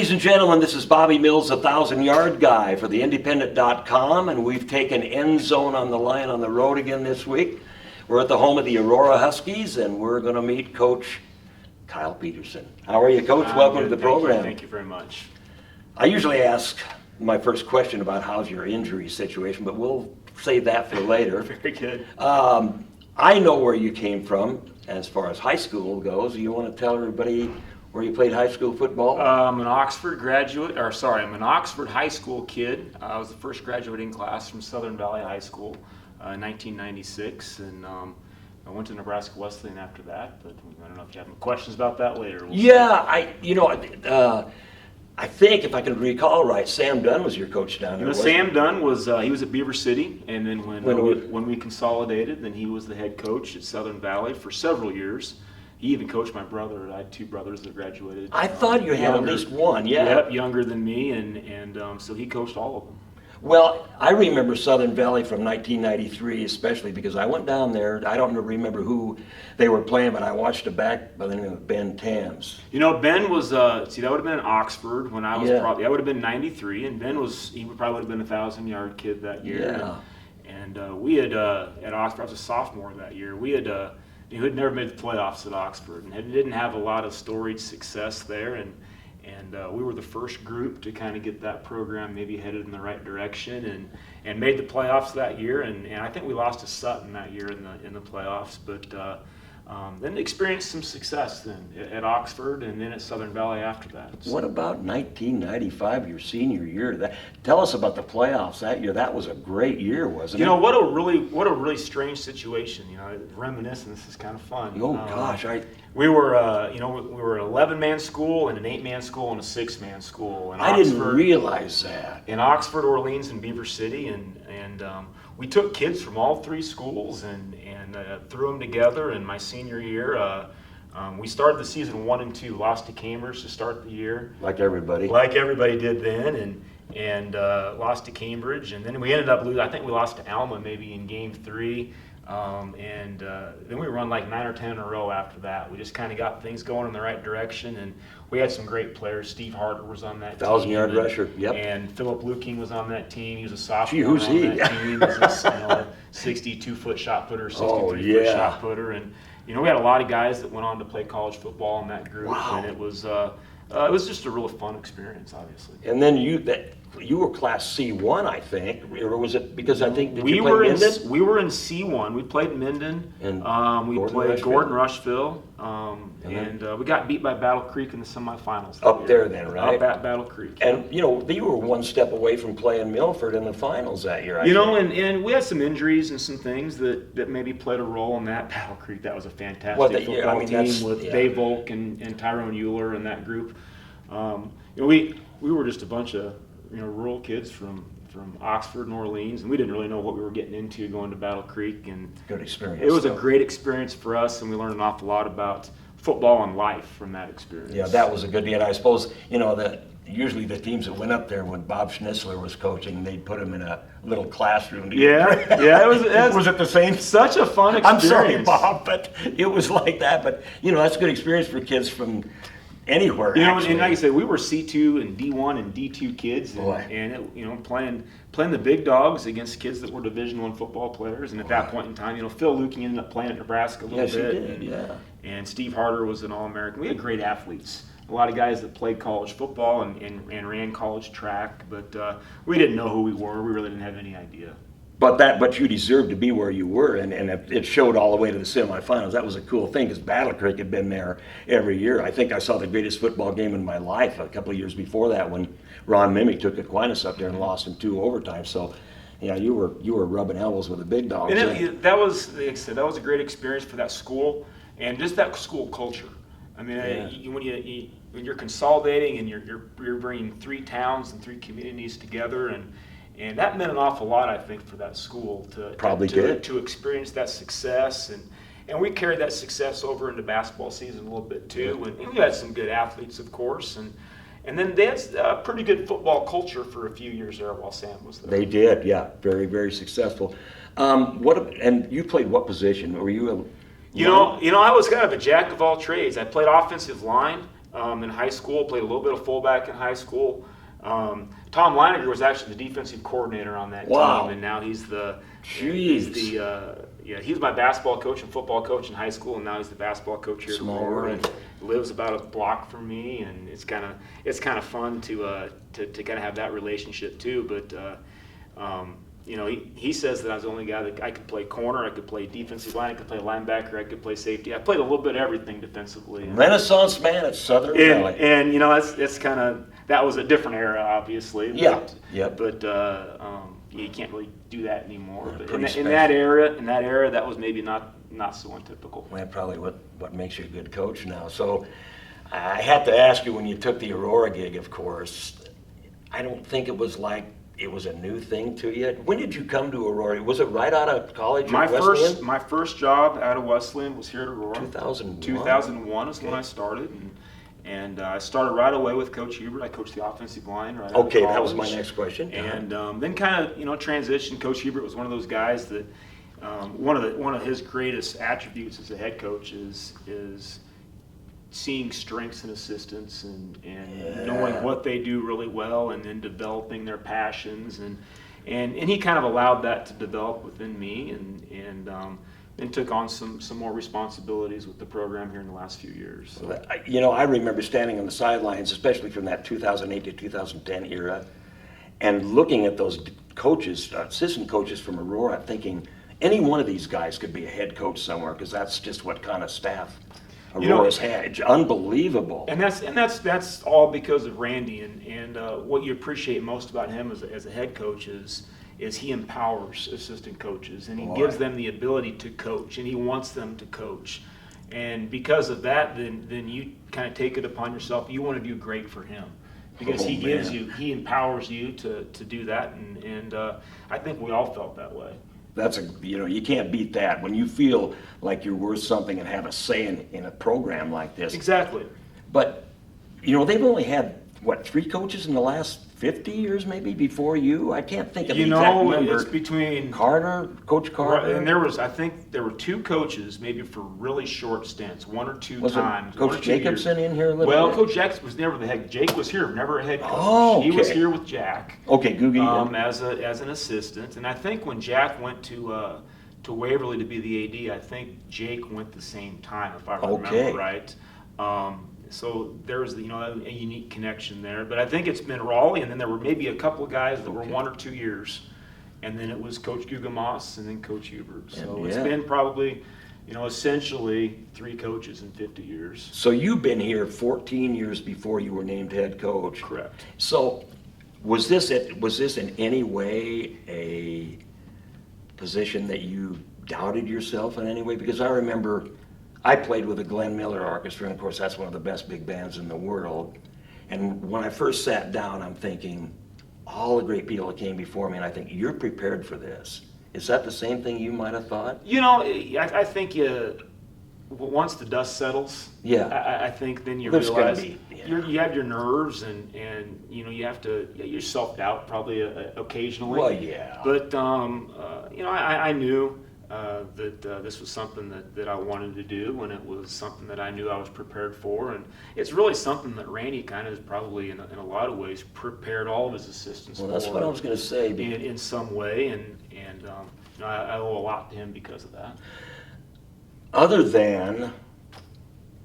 Ladies and gentlemen, this is Bobby Mills, the 1,000-yard guy for the Independent.com, and we've taken End Zone on the Line on the road again this week. We're at the home of the Aurora Huskies, and we're going to meet Coach Kyle Peterson. How are you, Coach? Welcome to the program. Thank you very much. I usually ask my first question about how's your injury situation, but we'll save that for later. Very good. I know where you came from as far as high school goes. You want to tell everybody where you played high school football? I'm an Oxford I'm an Oxford high school kid. I was the first graduating class from Southern Valley High School in 1996, and I went to Nebraska Wesleyan after that, but I don't know if you have any questions about that later. I think if I can recall right, Sam Dunn was your coach down there. Sam Dunn was he was at Beaver City, and then when we consolidated, then he was the head coach at Southern Valley for several years. He even coached my brother. I had two brothers that graduated. I thought you had at least one, yeah. Yep, younger than me, and so he coached all of them. Well, I remember Southern Valley from 1993 especially because I went down there. I don't remember who they were playing, but I watched a back by the name of Ben Tams. You know, Ben was, that would have been in Oxford when I was that would have been 93, and Ben he probably would have been a 1,000-yard kid that year. Yeah. And we had, at Oxford, I was a sophomore that year, we had never made the playoffs at Oxford and didn't have a lot of storied success there, and we were the first group to kind of get that program maybe headed in the right direction and made the playoffs that year, and I think we lost to Sutton that year in the playoffs, but then experienced some success then at Oxford and then at Southern Valley after that. So. What about 1995, your senior year? Tell us about the playoffs that year. That was a great year, wasn't it? You know, what a really strange situation. You know, reminiscing. This is kind of fun. Oh gosh, we were we were an 11-man school and an 8-man school and a 6-man school. I didn't realize that. In Oxford, Orleans, and Beaver City, and we took kids from all three schools and threw them together. And my senior year, we started the season 1-2, lost to Cambridge to start the year. Like everybody did then, and lost to Cambridge, and then we ended up losing. I think we lost to Alma maybe in game 3. Then we run like 9 or 10 in a row after that. We just kind of got things going in the right direction, and we had some great players. Steve Harder was on that 1,000-yard rusher, yep. And Philip Luking was on that team. He was a sophomore. Gee, who's he? That team. He was a 62-foot shot putter, 63-foot shot putter, and we had a lot of guys that went on to play college football in that group, wow. And it was just a real fun experience, obviously. And then you were Class C1, I think, or was it because I think we were in C1. We played Minden, and we played Gordon Rushville, and we got beat by Battle Creek in the semifinals. Up there, then, right? Up at Battle Creek. And you were one step away from playing Milford in the finals that year. And we had some injuries and some things that maybe played a role in that. Battle Creek, that was a fantastic football team with Dave Volk and Tyrone Euler and that group. We were just a bunch of rural kids from Oxford and Orleans, and we didn't really know what we were getting into going to Battle Creek. And good experience. It was a great experience for us, and we learned an awful lot about football and life from that experience. Yeah, that was a good deal. And I suppose that usually the teams that went up there when Bob Schnitzler was coaching, they'd put them in a little classroom together. Yeah, it was. Was it the same? Such a fun experience. I'm sorry, Bob, but it was like that. But that's a good experience for kids from anywhere. And like I said, we were C2 and D1 and D2 kids, and playing the big dogs against kids that were Division I football players. And at that point in time, Phil Luking ended up playing at Nebraska a little bit. Yes, he did. And Steve Harder was an All-American. We had great athletes. A lot of guys that played college football and ran college track, but we didn't know who we were. We really didn't have any idea. But you deserved to be where you were, and it showed all the way to the semifinals. That was a cool thing because Battle Creek had been there every year. I think I saw the greatest football game in my life a couple of years before that when Ron Mimick took Aquinas up there and lost in 2 overtimes. So, you were rubbing elbows with the big dogs. And that was, like I said, that was a great experience for that school and just that school culture. I mean, when you're consolidating and you're bringing 3 towns and 3 communities together, and that meant an awful lot, I think, for that school to experience that success, and we carried that success over into basketball season a little bit too. And we had some good athletes, of course, and then they had a pretty good football culture for a few years there while Sam was there. They did, yeah, very, very successful. And you played what position? Were you I was kind of a jack of all trades. I played offensive line. in high school, played a little bit of fullback in high school. Tom Leininger was actually the defensive coordinator on that team, and now he's he was my basketball coach and football coach in high school, and now he's the basketball coach here at Aurora, and lives about a block from me, and it's kind of fun to kind of have that relationship too. But he says that I was the only guy that I could play corner, I could play defensive line, I could play linebacker, I could play safety. I played a little bit of everything defensively. Renaissance man at Southern Valley. And it's kind of, that was a different era, obviously. But you can't really do that anymore. But in that era, that was maybe not so untypical. Well, probably what makes you a good coach now. So I had to ask you, when you took the Aurora gig, of course, I don't think it was like it was a new thing to you. When did you come to Aurora? Was it right out of college at Wesleyan? My first job out of Wesleyan was here at Aurora. 2001? 2001 is when I started. And I started right away with Coach Hubert. I coached the offensive line right out of college. That was my next question. And then kind of transitioned. Coach Hubert was one of those guys that one of his greatest attributes as a head coach is seeing strengths in assistants and knowing what they do really well, and then developing their passions, and he kind of allowed that to develop within me, and then took on some more responsibilities with the program here in the last few years. So. I remember standing on the sidelines, especially from that 2008 to 2010 era, and looking at those coaches, assistant coaches from Aurora, thinking any one of these guys could be a head coach somewhere, because that's just what kind of staff Aurora's had. Unbelievable. And that's all because of Randy, and what you appreciate most about him as a head coach is he empowers assistant coaches, and he gives them the ability to coach, and he wants them to coach. And because of that, then you kind of take it upon yourself. You want to do great for him, because he empowers you to do that, and I think we all felt that way. That's you can't beat that when you feel like you're worth something and have a say in a program like this. Exactly. But they've only had 3 coaches in the last 50 years maybe before you? I can't think of the exact number. It's between Coach Carter. And I think there were 2 coaches maybe for really short stints, 1 or 2 times. Coach Jacobson in here a little bit? Well, Coach Jacobson was never the head. Jake was here, never a head coach. Oh, okay. He was here with Jack. Okay, Googie. As an assistant, and I think when Jack went to Waverly to be the AD, I think Jake went the same time, if I remember right. So there was a unique connection there. But I think it's been Raleigh, and then there were maybe a couple of guys that were 1 or 2 years, and then it was Coach Gugamas and then Coach Hubert. So it's been probably, essentially 3 coaches in 50 years. So you've been here 14 years before you were named head coach. Correct. So was this in any way a position that you doubted yourself in any way? Because I remember I played with the Glenn Miller Orchestra, and of course that's one of the best big bands in the world. And when I first sat down, I'm thinking, all the great people that came before me, and I think, you're prepared for this. Is that the same thing you might have thought? I think once the dust settles, I think then you realize you have your nerves, and you have to, your self-doubt probably occasionally. Well, yeah. But I knew that this was something that I wanted to do, and it was something that I knew I was prepared for, and it's really something that Randy kind of is probably in a lot of ways prepared all of his assistants for. Well, that's what I was going to say. In some way, and I owe a lot to him because of that. Other than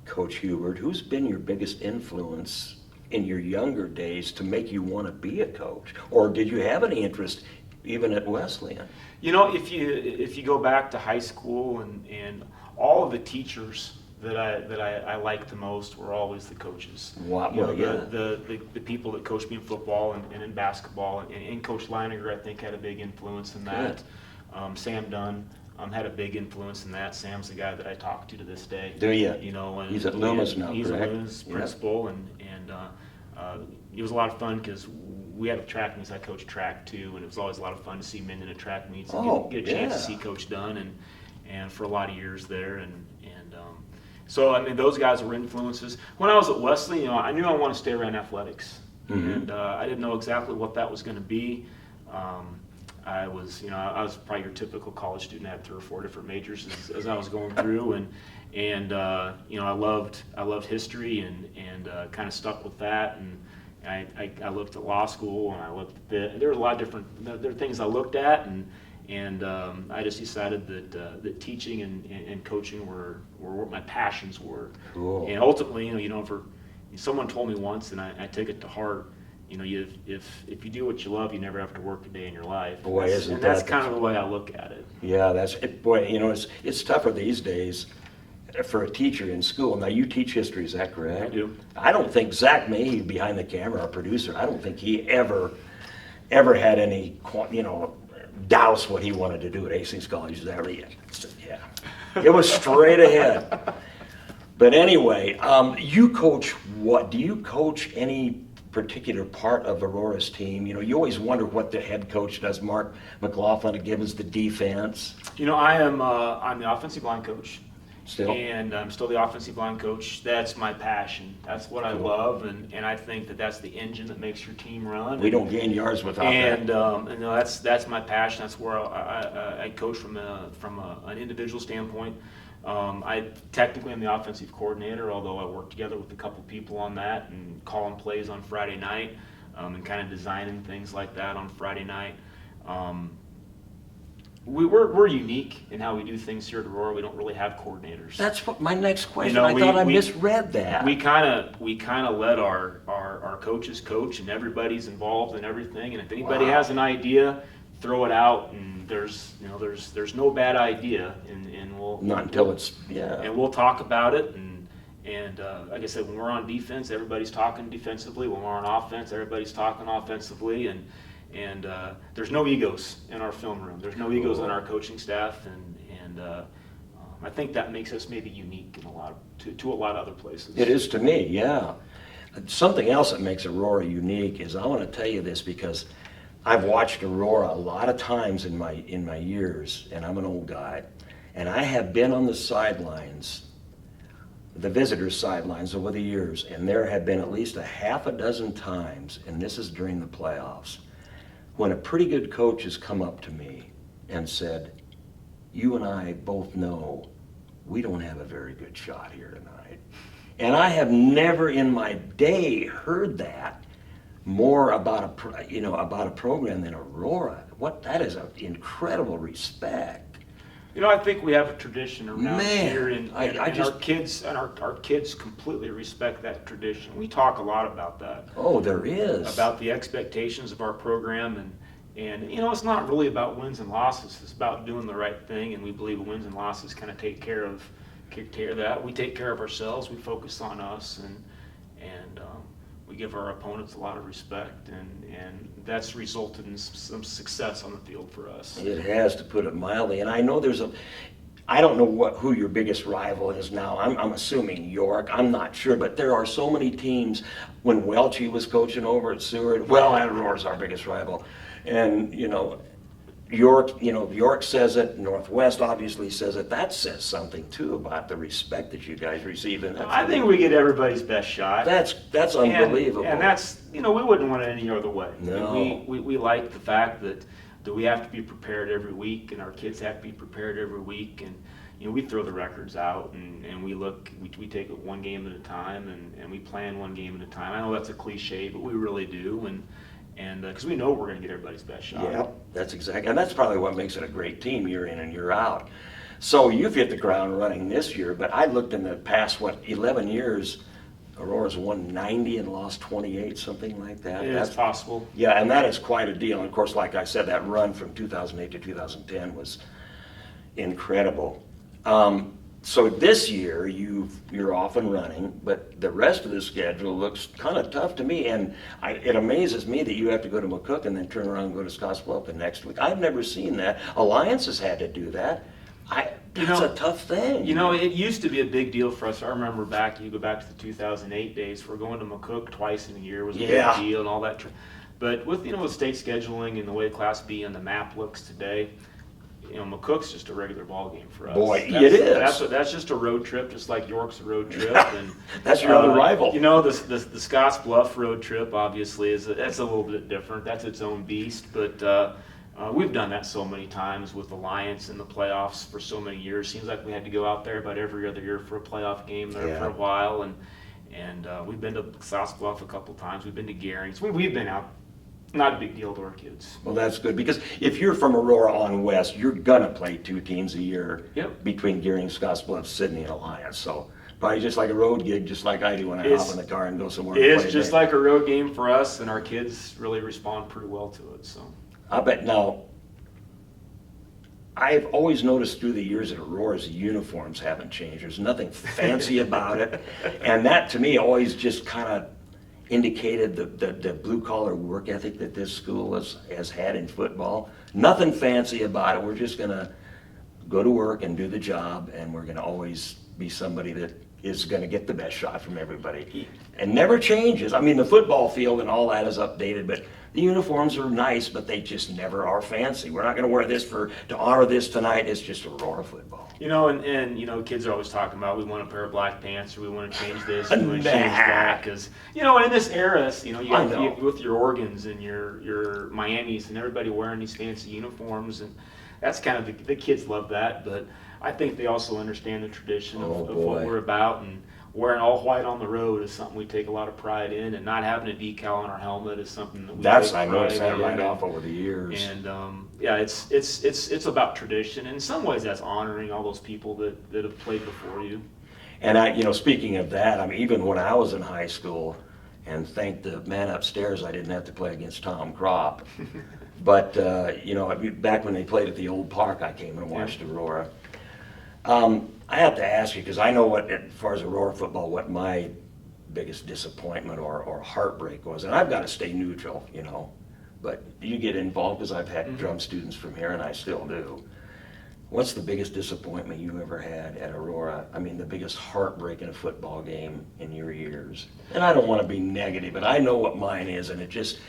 Coach Hubert, who's been your biggest influence in your younger days to make you want to be a coach? Or did you have any interest even at Wesleyan? If you go back to high school, and all of the teachers that I liked the most were always the coaches. The people that coached me in football and in basketball, and Coach Leininger, I think, had a big influence in that. Sam Dunn had a big influence in that. Sam's the guy that I talk to this day. Do you? And he's at Loomis now, he's correct? He's a Loomis principal, and it was a lot of fun because we had a track meets. I coached track too, and it was always a lot of fun to see men in a track meets and get a chance to see Coach Dunn, and for a lot of years there, so I mean those guys were influences. When I was at Wesley, I knew I wanted to stay around athletics, and I didn't know exactly what that was going to be. I was, I was probably your typical college student. I had 3 or 4 different majors as I was going through, and I loved history and kind of stuck with that. And I looked at law school, and I looked at there were a lot of different there were things I looked at, and I just decided that teaching and coaching were what my passions were. Cool. And ultimately, for someone told me once, and I take it to heart. If you do what you love, you never have to work a day in your life. Boy, isn't and that's that kind of the way I look at it. Yeah, that's it. Boy, it's tougher these days for a teacher in school. Now, you teach history, is that correct? I do. I don't think Zach May, behind the camera, our producer, I don't think he ever had any, douse what he wanted to do at Hastings College. Is that right? Yeah. It was straight ahead. But anyway, you coach what? Do you coach any particular part of Aurora's team? You always wonder what the head coach does. Mark McLaughlin gives the defense. I'm the offensive line coach. Still? And I'm still the offensive line coach. That's my passion. That's what I love, and I think that's the engine that makes your team run. We don't gain yards without that. And that's my passion. That's where I coach from an individual standpoint. I technically am the offensive coordinator, although I work together with a couple people on that and calling plays on Friday night, and kind of designing things like that on Friday night. We're unique in how we do things here at Aurora. We don't really have coordinators. That's what my next question. I thought I misread that. We kind of let our coaches coach, and everybody's involved in everything. And if anybody has an idea, throw it out. And there's no bad idea, and we'll not until it's and we'll talk about it. And like I said, when we're on defense, everybody's talking defensively. When we're on offense, everybody's talking offensively. And there's no egos in our film room. There's no egos on our coaching staff, and I think that makes us maybe unique in to a lot of other places. It is to me, yeah. Something else that makes Aurora unique is, I want to tell you this because I've watched Aurora a lot of times in my years, and I'm an old guy, and I have been on the sidelines, the visitors' sidelines over the years, and there have been at least a half a dozen times, and this is during the playoffs, when a pretty good coach has come up to me and said, "You and I both know we don't have a very good shot here tonight." And I have never in my day heard that more about a program than Aurora. That is an incredible respect. I think we have a tradition around here, and our kids completely respect that tradition. We talk a lot about that. Oh, there is. About the expectations of our program, and it's not really about wins and losses. It's about doing the right thing, and we believe wins and losses kind of take care of that. We take care of ourselves. We focus on us, and we give our opponents a lot of respect, and that's resulted in some success on the field for us. It has, to put it mildly. And I know I don't know who your biggest rival is now. I'm assuming York. I'm not sure, but there are so many teams. When Welchie was coaching over at Seward, Aurora's our biggest rival, and York says it. Northwest obviously says it. That says something too about the respect that you guys receive. And I think we get everybody's best shot. That's unbelievable. And that's we wouldn't want it any other way. No. We like the fact that we have to be prepared every week, and our kids have to be prepared every week, and we throw the records out, and we take it one game at a time, and we plan one game at a time. I know that's a cliche, but we really do, and because we know we're going to get everybody's best shot. Yeah, and that's probably what makes it a great team year in and year out. So you've hit the ground running this year, but I looked in the past 11 years. Aurora's won 90 and lost 28, something like that. That's possible. Yeah, and that is quite a deal. And of course, like I said, that run from 2008 to 2010 was incredible. So this year you're off and running, but the rest of the schedule looks kind of tough to me. And it amazes me that you have to go to McCook and then turn around and go to Scottsbluff the next week. I've never seen that. Alliance has had to do that. That's a tough thing. It used to be a big deal for us. I remember you go back to the 2008 days, we're going to McCook twice in a year was a big deal and all that. But with state scheduling and the way Class B and the map looks today, McCook's just a regular ball game for us. Boy, it is. That's just a road trip, just like York's a road trip. And that's your other rival. The Scottsbluff road trip obviously that's a little bit different. That's its own beast, but We've done that so many times with Alliance in the playoffs for so many years. Seems like we had to go out there about every other year for a playoff game there for a while, and we've been to South Bluff a couple times. We've been to Gearing's. We've been out. Not a big deal to our kids. Well, that's good, because if you're from Aurora on west, you're gonna play 2 teams a year. Yep. Between Gearing, Scottsbluff, Sydney, and Alliance. So probably just like a road gig, just like I do when I hop in the car and go somewhere. It's just like a road game for us, and our kids really respond pretty well to it. So I bet. Now, I've always noticed through the years at Aurora's uniforms haven't changed. There's nothing fancy about it, and that to me always just kind of indicated the blue-collar work ethic that this school has had in football. Nothing fancy about it. We're just going to go to work and do the job, and we're going to always be somebody that is going to get the best shot from everybody. And never changes. I mean, the football field and all that is updated, but the uniforms are nice, but they just never are fancy. We're not going to wear this to honor this tonight. It's just Aurora football. you know, and you know, kids are always talking about we want a pair of black pants, or we want to change this, we want to change that, because you know, in this era, you know, with your Oregons and your Miamis and everybody wearing these fancy uniforms, and that's kind of the kids love that, but I think they also understand the tradition of what we're about, and wearing all white on the road is something we take a lot of pride in, and not having a decal on our helmet is something that we take pride in. I noticed that right off over the years. And yeah, it's about tradition. In some ways, that's honoring all those people that have played before you. And you know, speaking of that, I mean, even when I was in high school, and thank the man upstairs, I didn't have to play against Tom Kropp. But you know, back when they played at the old park, I came and watched Aurora. I have to ask you, because I know what, as far as Aurora football, what my biggest disappointment or heartbreak was, and I've got to stay neutral, you know, but you get involved because I've had drum students from here, and I still do. What's the biggest disappointment you ever had at Aurora? I mean, the biggest heartbreak in a football game in your years? And I don't want to be negative, but I know what mine is, and it just,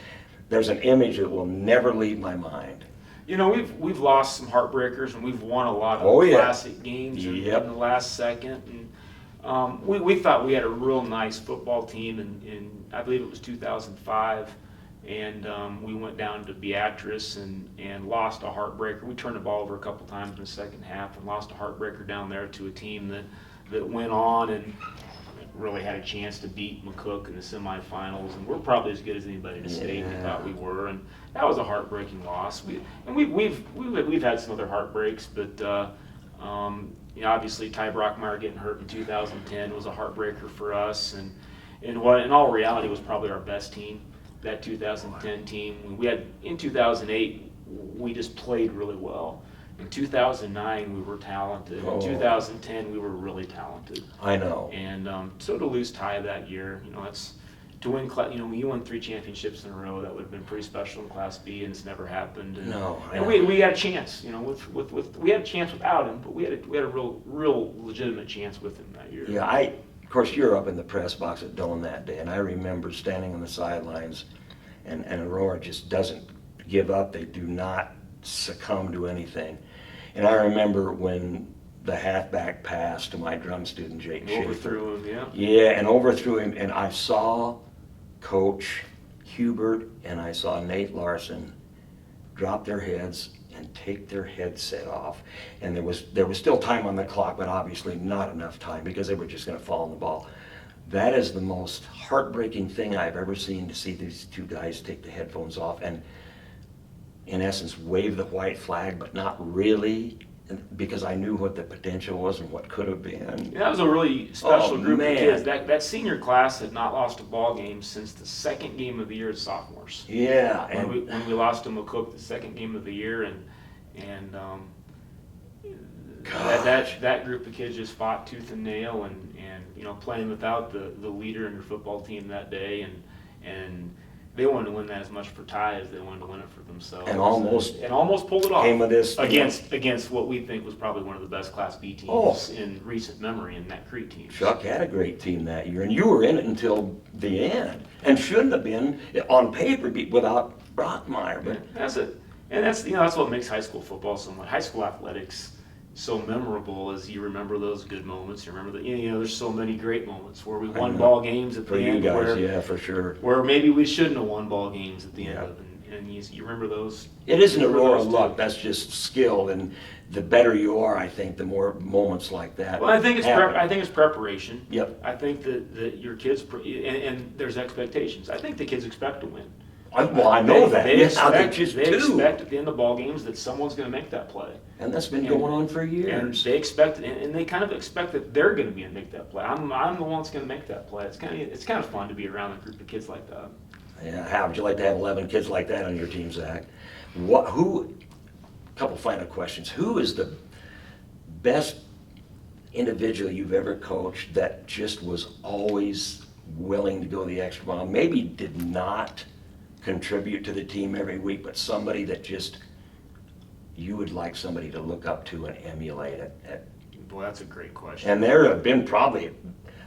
there's an image that will never leave my mind. You know, we've lost some heartbreakers, and we've won a lot of classic games in the last second. And we thought we had a real nice football team in I believe it was 2005, and we went down to Beatrice and lost a heartbreaker. We turned the ball over a couple times in the second half and lost a heartbreaker down there to a team that went on and really had a chance to beat McCook in the semifinals, and we're probably as good as anybody in the state. We thought we were, and that was a heartbreaking loss. We've had some other heartbreaks, but you know, obviously Ty Brockmeyer getting hurt in 2010 was a heartbreaker for us, and what in all reality was probably our best team, that 2010 team. We had in 2008 we just played really well. In 2009, we were talented. In 2010, we were really talented. I know. And so to lose Ty that year, you know, that's to win. You know, when you won 3 championships in a row, that would have been pretty special in Class B, and it's never happened. And, and we had a chance. You know, we had a chance without him, but we had a real legitimate chance with him that year. Yeah, of course, you were up in the press box at Doane that day, and I remember standing on the sidelines, and Aurora just doesn't give up. They do not succumb to anything. And I remember when the halfback passed to my drum student, Jake Schaefer. Overthrew him, yeah. Yeah, and overthrew him, and I saw Coach Hubert and I saw Nate Larson drop their heads and take their headset off. And there was still time on the clock, but obviously not enough time because they were just going to fall on the ball. That is the most heartbreaking thing I've ever seen, to see these 2 guys take the headphones off and in essence wave the white flag, but not really, because I knew what the potential was and what could have been. Yeah, that was a really special group of kids. That senior class had not lost a ball game since the second game of the year as sophomores. Yeah, when we lost to McCook the second game of the year, and that group of kids just fought tooth and nail, and you know, playing without the leader in your football team that day, and they wanted to win that as much for Ty as they wanted to win it for themselves. And almost pulled it off. Came with this against what we think was probably one of the best Class B teams in recent memory, in that Crete team. Chuck had a great team that year, and you were in it until the end, and shouldn't have been on paper without Brockmeyer. But that's it, and that's what makes high school football so much. High school athletics so memorable, as you remember those good moments. You remember that, you know, there's so many great moments where we won ball games at the end. For you guys, yeah, for sure. Where maybe we shouldn't have won ball games at the end of, and you remember those. It isn't you remember Aurora those two. luck, that's just skill, and the better you are, I think, the more moments like that Well, I think it's happen. preparation. Yep. I think that your kids and there's expectations. I think the kids expect to win. Well, I know that. They Yeah, expect, just they do. expect at the end of ball games that someone's going to make that play. And that's been And- going on for And years. they expect, and they kind of expect that they're going to be and make that play. I'm the one that's going to make that play. It's kind of fun to be around a group of kids like that. Yeah, how would you like to have 11 kids like that on your team, Zach? Couple final questions. Who is the best individual you've ever coached that just was always willing to go the extra mile? Maybe did not contribute to the team every week, but somebody that just you would like somebody to look up to and emulate it. Boy, that's a great question. And there have been probably,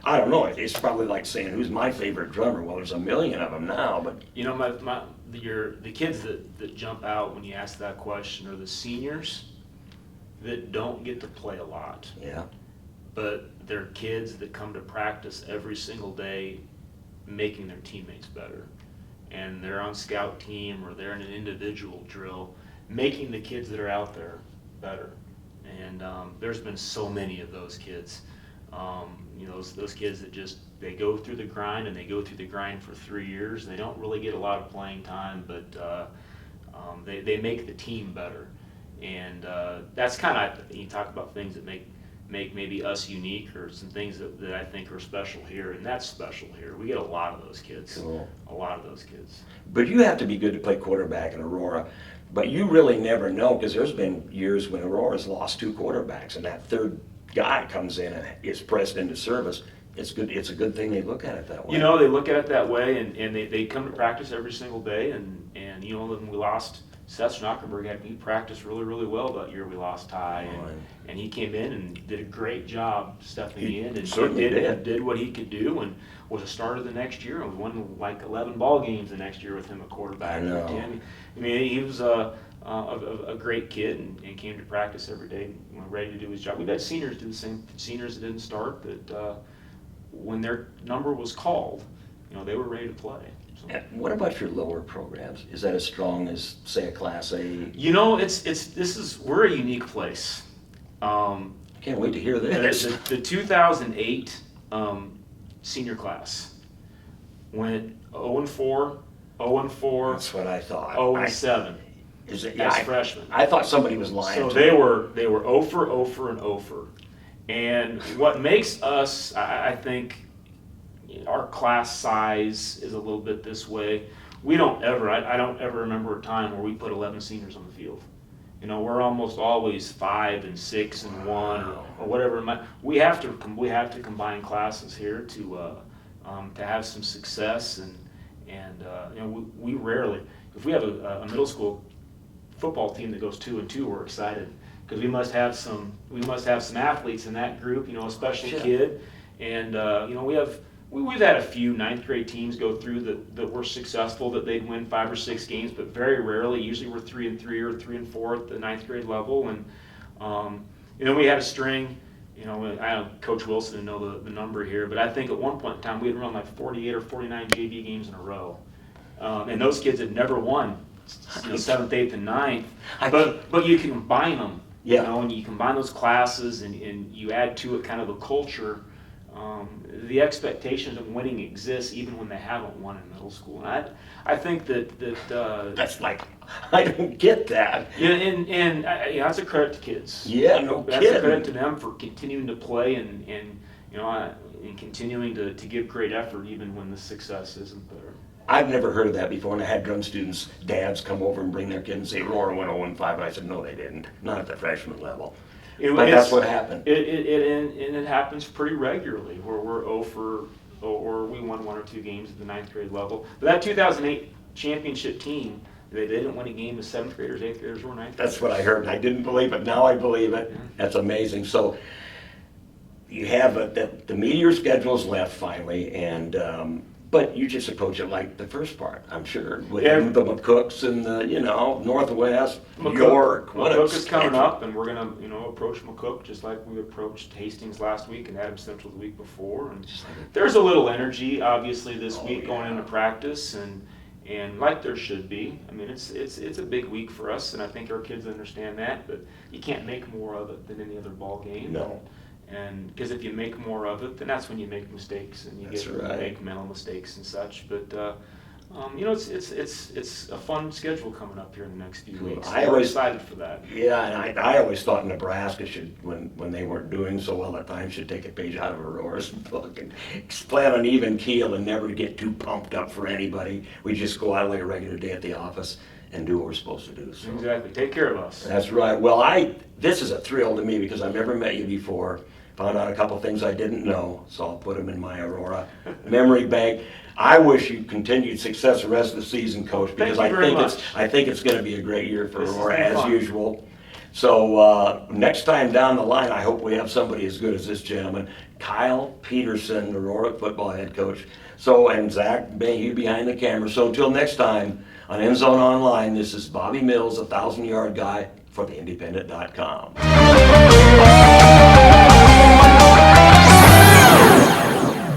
I don't know, it's probably like saying, who's my favorite drummer? Well, there's a million of them now, but You know, the kids that jump out when you ask that question are the seniors that don't get to play a lot, yeah. but they're kids that come to practice every single day making their teammates better. And they're on scout team or they're in an individual drill, making the kids that are out there better. And there's been so many of those kids. You know, those kids that just, they go through the grind and they go through the grind for 3 years. They don't really get a lot of playing time, but they make the team better. And that's kind of, you talk about things that make maybe us unique, or some things that I think are special here, and that's special here. We get a lot of those kids. Cool. A lot of those kids. But you have to be good to play quarterback in Aurora. But you really never know, because there's been years when Aurora's lost 2 quarterbacks, and that third guy comes in and is pressed into service. It's good. It's a good thing they look at it that way. You know, they look at it that way, and they come to practice every single day, and you know, when we lost Seth Schnockenberg, he practiced really, really well that year we lost Ty, and he came in and did a great job stepping He in, and certainly did what he could do, and was a starter the next year, and we won like 11 ball games the next year with him at quarterback. I know. I mean, he was a great kid, and came to practice every day, ready to do his job. We've had seniors do the same. Seniors that didn't start, that when their number was called, you know, they were ready to play. So. And what about your lower programs? Is that as strong as, say, a Class A? You know, we're a unique place. Can't wait to hear this. The 2008 senior class went 0-4, 0-4, That's what I thought. 0-7 Is it, as I, freshmen. I thought somebody was lying. So to they me. were 0 for 0 for and 0 for. And what makes us, I think, our class size is a little bit this way. We don't ever, I don't ever remember a time where we put 11 seniors on the field. You know, we're almost always 5 and 6 and 1 or whatever. We have to combine classes here to have some success, and you know, we rarely, if we have a middle school football team that goes 2-2, we're excited, because we must have some athletes in that group. You know, a special kid, and you know, we've had a few 9th grade teams go through that were successful, that they'd win 5 or 6 games, but very rarely. Usually we're 3-3 or 3-4 at the 9th grade level, and you know, we had a string. You know, I don't Coach Wilson to know the number here, but I think at one point in time we had run like 48 or 49 JV games in a row, and those kids had never won, you know, 7th, 8th, and 9th. But you can combine them. Yeah. You know, and you combine those classes, and you add to it kind of a culture. The expectations of winning exists even when they haven't won in middle school. And I think that That's like, I don't get that. yeah, and you know, that's a credit to kids. Yeah, no That's kidding. a credit to them for continuing to play and you know, and continuing to give great effort even when the success isn't there. I've never heard of that before, and I had drum students' dads come over and bring their kid and say, Aurora went 0-5, and I said, no, they didn't. Not at the freshman level. But that's what happened. It happens pretty regularly where we're 0 for, or we won 1 or 2 games at the 9th grade level. But that 2008 championship team, they didn't win a game with 7th graders, 8th graders, or 9th graders. That's what I heard, and I didn't believe it. Now I believe it. Yeah. That's amazing. So you have the meteor schedule's left finally, and but you just approach it like the first part, I'm sure, with the McCooks and the, you know, Northwest, York. McCook is coming up, and we're gonna, you know, approach McCook just like we approached Hastings last week and Adams Central the week before. And there's a little energy, obviously, this week going into practice, and and like there should be. I mean, it's a big week for us, and I think our kids understand that. But you can't make more of it than any other ball game. No. And because if you make more of it, then that's when you make mistakes and you That's get right. make mental mistakes and such. But it's a fun schedule coming up here in the next few Cool. weeks. I We're always- excited for that. Yeah, and I always thought Nebraska should, when they weren't doing so well at times, should take a page out of Aurora's book and plan on even keel and never get too pumped up for anybody. We just go out like a regular day at the office and do what we're supposed to do. So. Exactly. Take care of us. That's right. Well, this is a thrill to me because I've never met you before. Found out a couple things I didn't know, so I'll put them in my Aurora memory bank. I wish you continued success the rest of the season, Coach, because Thank you very much. I think it's going to be a great year for This has Aurora been as fun. usual. So next time down the line, I hope we have somebody as good as this gentleman, Kyle Peterson, Aurora football head coach. So, and Zach Mayhew behind the camera. So until next time on End Zone Online, this is Bobby Mills, 1,000-yard guy for theindependent.com.